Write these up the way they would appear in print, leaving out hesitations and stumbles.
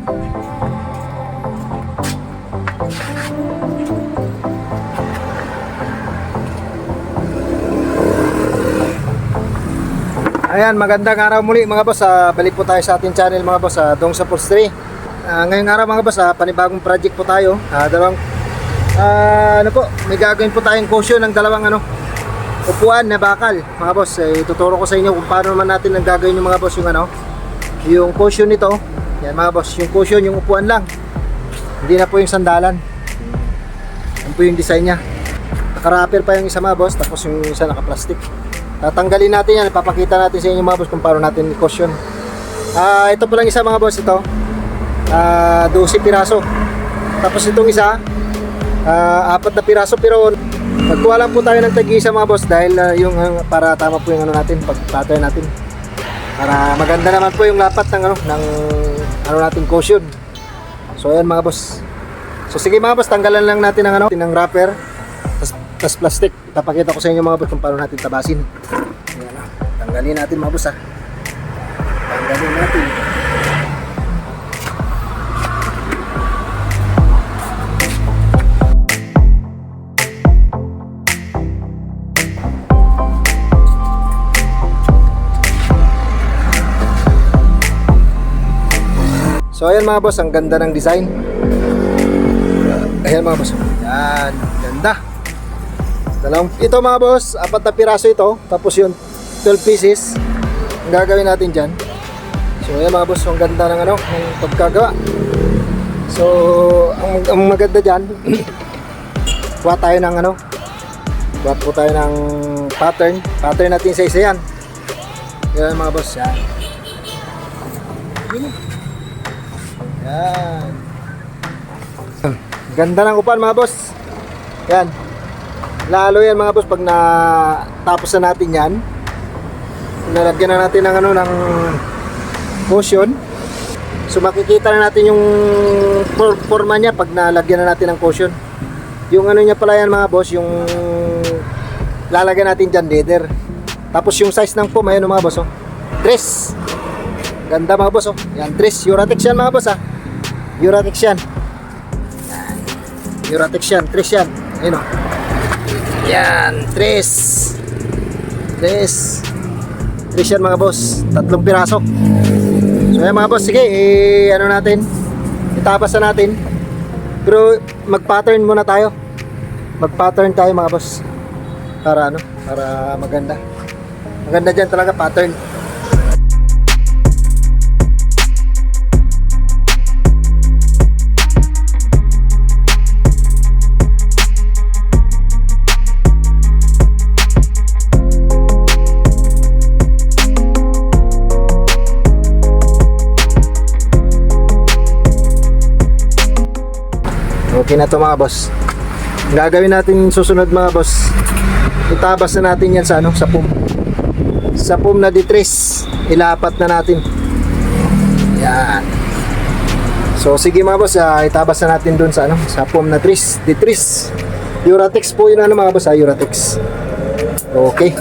Ayan, magandang araw muli mga boss. Balik po tayo sa ating channel mga boss, Dong sa Upholstery. Ngayong araw mga boss, panibagong project po tayo. May gagawin po tayong cushion ng dalawang upuan na bakal mga boss. Ituturo ko sa inyo kung paano naman natin ang gagawin yung mga boss yung cushion nito. Yan mga boss, yung cushion, yung upuan lang. Hindi na po yung sandalan. Yan po yung design nya. Naka-wrapper pa yung isa mga boss, tapos yung isa naka-plastic. Tatanggalin natin yan, ipapakita natin sa inyo mga boss kung paano natin i-cushion. Ito po lang isa mga boss, ito 12 piraso. Tapos itong isa 4 na piraso, pero magkuha lang po tayo ng tag-isa mga boss, dahil para tama po yung natin, pag-pattern natin, para maganda naman po yung lapat ng natin cushion. So ayan mga boss. So sige mga boss, tanggalan lang natin ng wrapper tas plastic. Ipapakita ko sa inyo mga boss kung paano natin tabasin. Ayan, tanggalin natin mga boss. Tanggalin natin. So ayan mga boss, ang ganda ng design. Ayan mga boss. Ayan, ganda. Ito mga boss, 4 na piraso ito. Tapos yun, 12 pieces ang gagawin natin dyan. So ayan mga boss, ang ganda ng pagkagawa. So ang maganda dyan, kuha tayo ng kuha po tayo ng pattern natin sa isa yan. Yan mga boss, yan. Yan. Ganda ng upan mga boss. Yan. Lalo yan mga boss pag natapos na natin yan. Nalagyan na natin ng cushion. So makikita na natin yung forma niya pag nalagyan na natin ng cushion. Yung niya pala yan mga boss, yung lalagyan natin dyan, leather. Tapos yung size ng foam, ayun mga boss, dress. Ganda mga boss, yan, dress. Uratex yan mga boss, Uratex yan. Uratex yan, dress yan. Ayun yan, dress yan mga boss, 3 piraso. So yan mga boss, sige, itabas na natin. Pero mag-pattern muna tayo. Mag-pattern tayo mga boss. Para maganda. Maganda dyan talaga, pattern. Okay na to mga boss. Ang gagawin natin susunod mga boss, itabas na natin yan sa foam. Sa foam na ditres, ilapat na natin. Yan. So sige mga boss, itabas na natin dun sa foam na ditres. Uratex po yun mga boss, Uratex. Okay.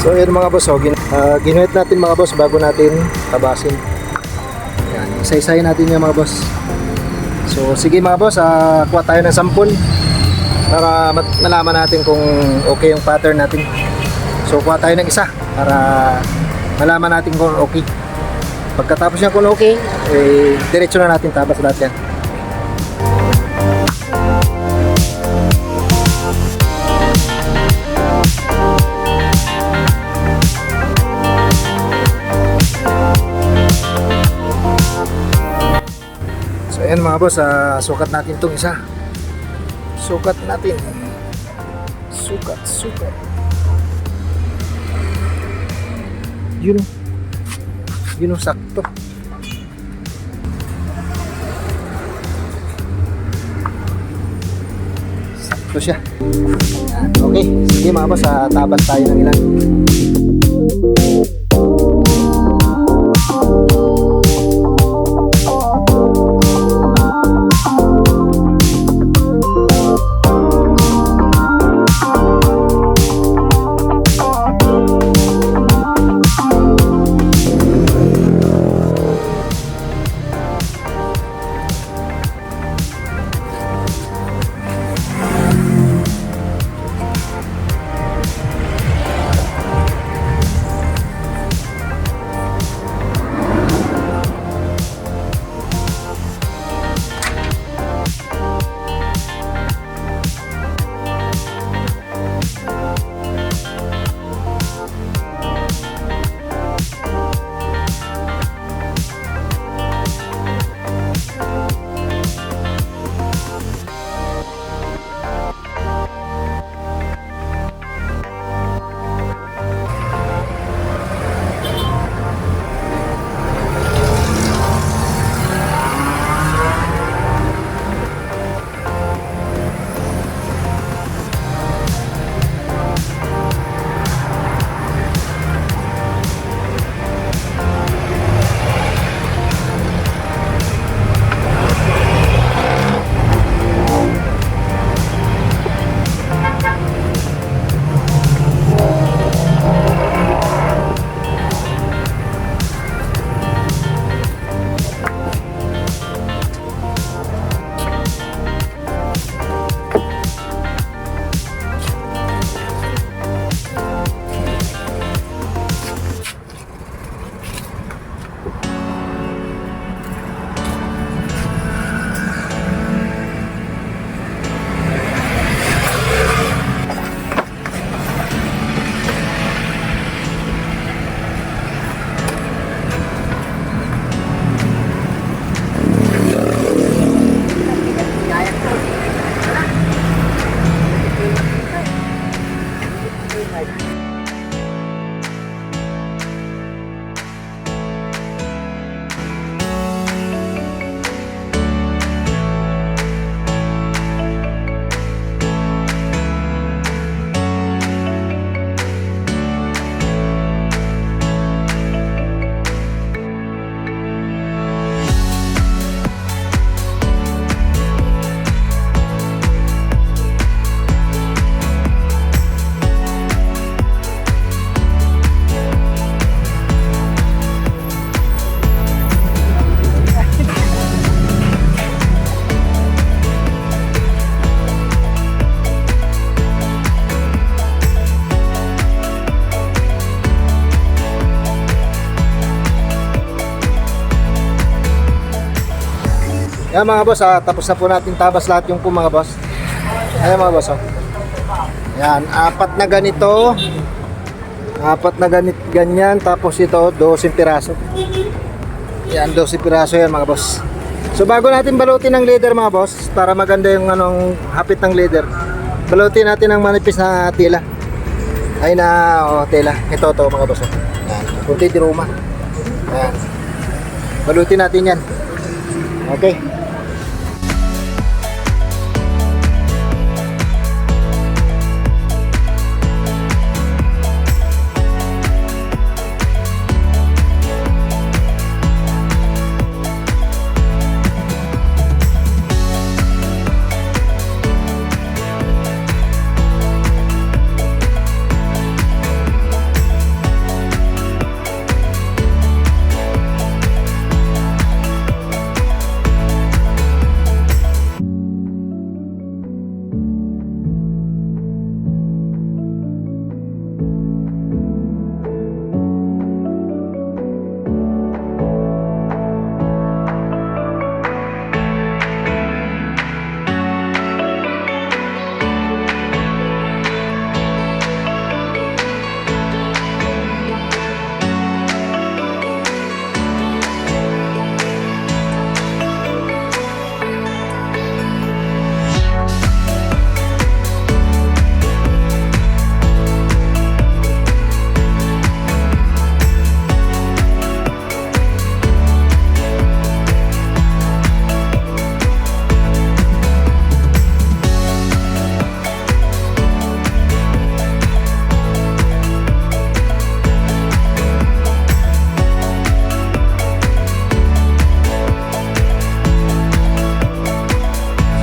So yun mga boss, ginuhit natin mga boss bago natin tabasin. Yan, isa-isahin natin yung mga boss. So sige mga boss, kuha tayo ng sampol para malaman natin kung okay yung pattern natin. So kuha tayo ng isa para malaman natin kung okay. Pagkatapos niya kung okay, diretso na natin tabas lahat yan. Ayan mga boss, sukat natin itong isa. Sukat natin. Sukat. Yun o, sakto. Sakto siya. Ayan, okay, sige mga boss, tabas tayo ng ilan. Yan mga boss, tapos na po natin tabas lahat yung po mga boss. Ayan mga boss, yan, apat na ganito. Apat na ganyan, tapos ito 12 piraso. Yan, 12 piraso yan mga boss. So bago natin balutin ng leather mga boss, para maganda yung hapit ng leather, balutin natin ng manipis na tela. Ay na, tela. Ito mga boss. Yan, kunti di ruma. Yan. Balutin natin yan. Okay.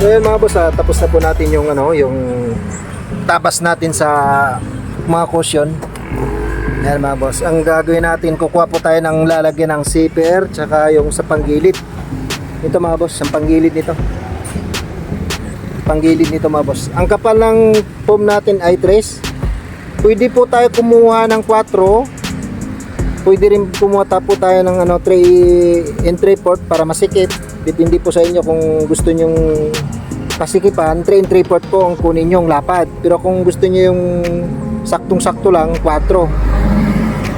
So yun mga boss, tapos na po natin yung yung tabas natin sa mga cushion. Yan mga boss, ang gagawin natin, kukuha po tayo ng lalagyan ng zipper tsaka yung sa panggilid. Ito mga boss, ang panggilid nito. Panggilid nito mga boss. Ang kapal ng foam natin ay 3. Pwede po tayo kumuha ng 4. Pwede rin kumuha po tayo ng 3 and 3/4 para masikip. Depende po sa inyo kung gusto nyong pasikipan. 3 and 3/4 po ang kunin nyong lapad. Pero kung gusto nyo yung saktong-sakto lang, 4.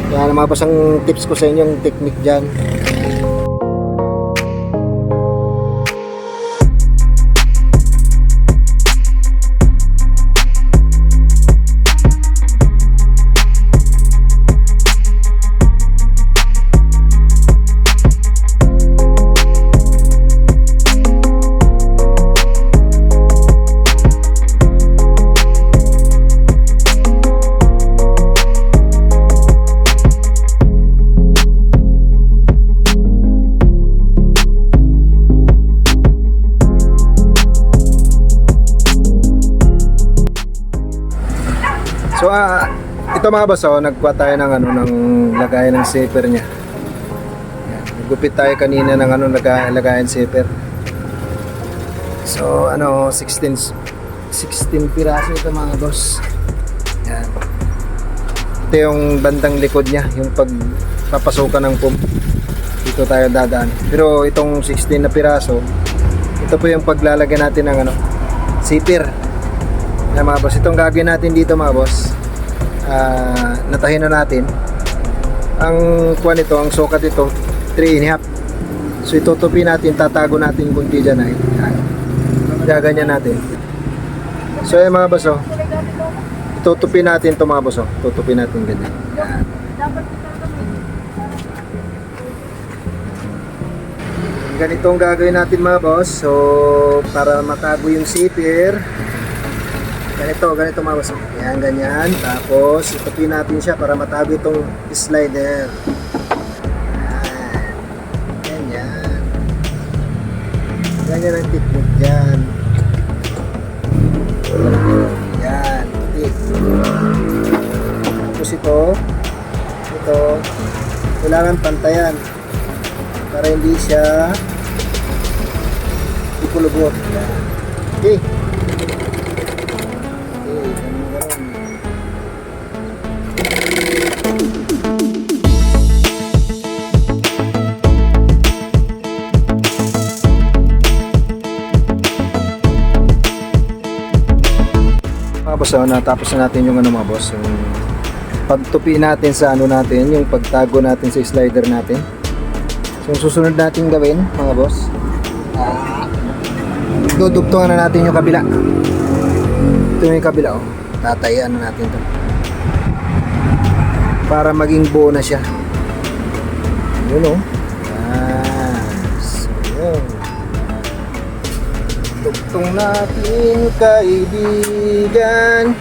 Yan mga boss ang tips ko sa inyo, yung technique dyan. So ito mga boss, nagkuha tayo ng ng lagay ng zipper niya. Gupit tayo kanina ng lagayan zipper. So 16 piraso ito mga boss. Yan. Ito yung bandang likod niya, yung pagpapasukan ng pump. Dito tayo dadaan. Pero itong 16 na piraso, ito po yung paglalagay natin ng zipper. Yan mga boss, itong gagawin natin dito mga boss, natahin na natin ang kuha nito, ang sukat ito 3.5. So itutupi natin, tatago natin kunti dyan ay gaganyan natin. So yan mga boss, itutupi natin ito mga boss, tutupi natin ganyan. Ganito ang gagawin natin mga boss. So para matago yung zipper, ganito mga boss. Yan, ganyan. Tapos, itupin natin siya para matago itong slider. Yan. Ganyan. Ganyan ang technique dyan. Yan. Tapos ito, kailangan pantayan para hindi siya ipulubot. Yan. Okay. Boss, natapos na natin yung mga boss, yung pagtupi natin sa natin, yung pagtago natin sa slider natin. So yung susunod natin gawin mga boss, dudugtungan na natin yung kabila. Ito yung kabila, tatayan na natin to para maging buo na siya. Yun so yun, dugtong natin kaibigan.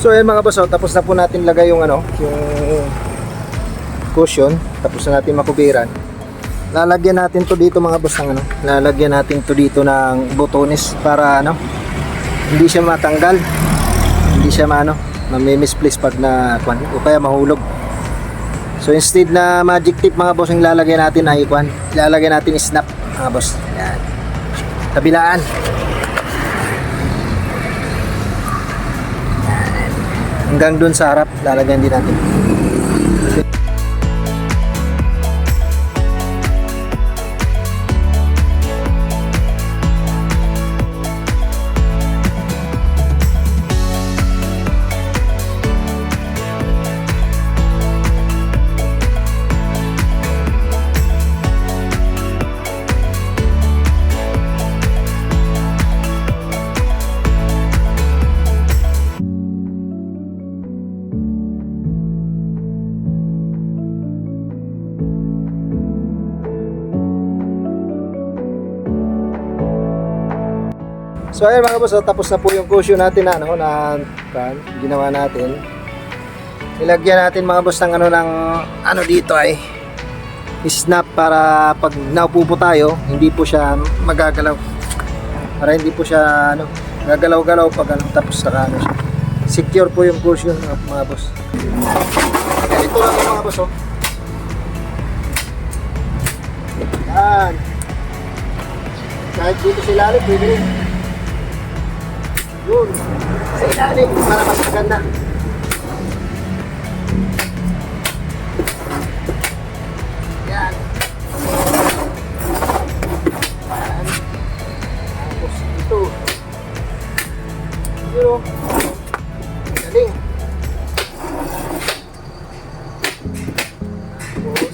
So ayan mga boss, tapos na po natin lagay yung ano, yung cushion, tapos na natin makubiran. Lalagyan natin to dito mga boss ng ano, lalagyan natin to dito ng botones para ano, hindi siya matanggal, hindi siya misplace pag na o kaya mahulog. So instead na magic tip mga boss yung lalagyan natin ay lalagyan natin snap mga boss. Ayan. Kabilaan. Hanggang dun sa harap, lalagyan din natin. So ayun mga boss, tapos na po yung cushion natin na ginawa natin. Ilagyan natin mga boss ng ng dito ay snap para pag naupo po tayo, hindi po siya magagalaw. Para hindi po siya gagalaw-galaw pag tapos siya. Secure po yung cushion mga boss. Ito lang yung mga boss Yan. Kahit dito sila rin, pwede rin. Yun, sa ilalim para mas maganda. Yan. Tapos ito. Yun. Galing. Tapos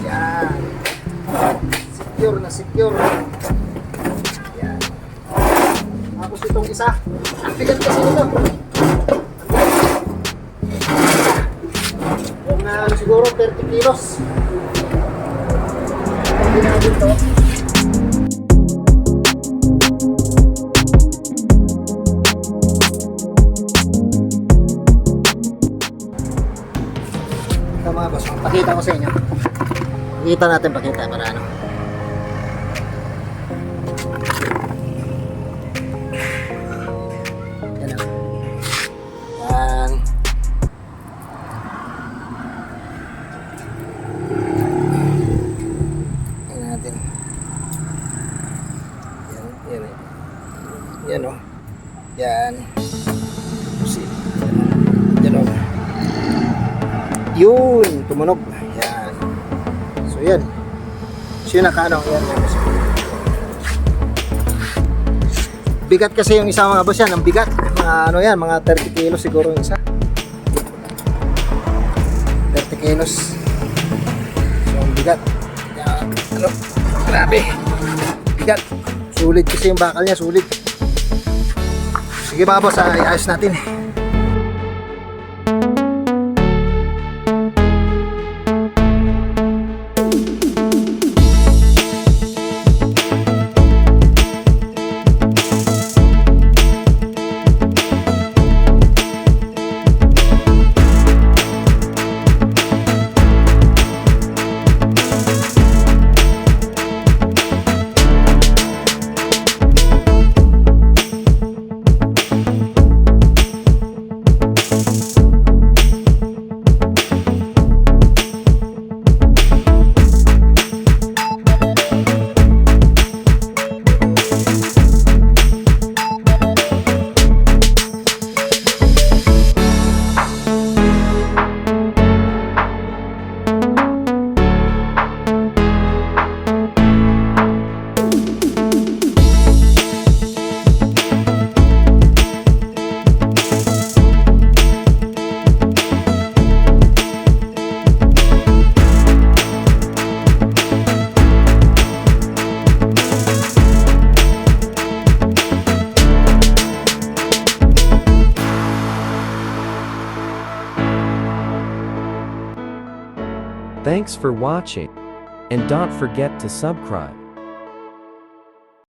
yan. Secure na secure. Tapos itong isa, ang bigat kasi nito. Yung siguro 30 kilos. Hindi natin ito. Ito mga boss, pakita ko sa inyo. Pakita para ano. Yan o. Yan. Yan o. Yun. Tumunog. Yan. So yan. So yun yan. Bigat kasi yung isa mga boss yan. Ang bigat. Mga mga 30 kilos siguro yung isa. 30 kilos. So ang bigat. Yan. Grabe. Bigat. Sulit kasi yung bakal niya. Sulit. Sige mga boss, ayos natin. Thanks for watching. And don't forget to subscribe.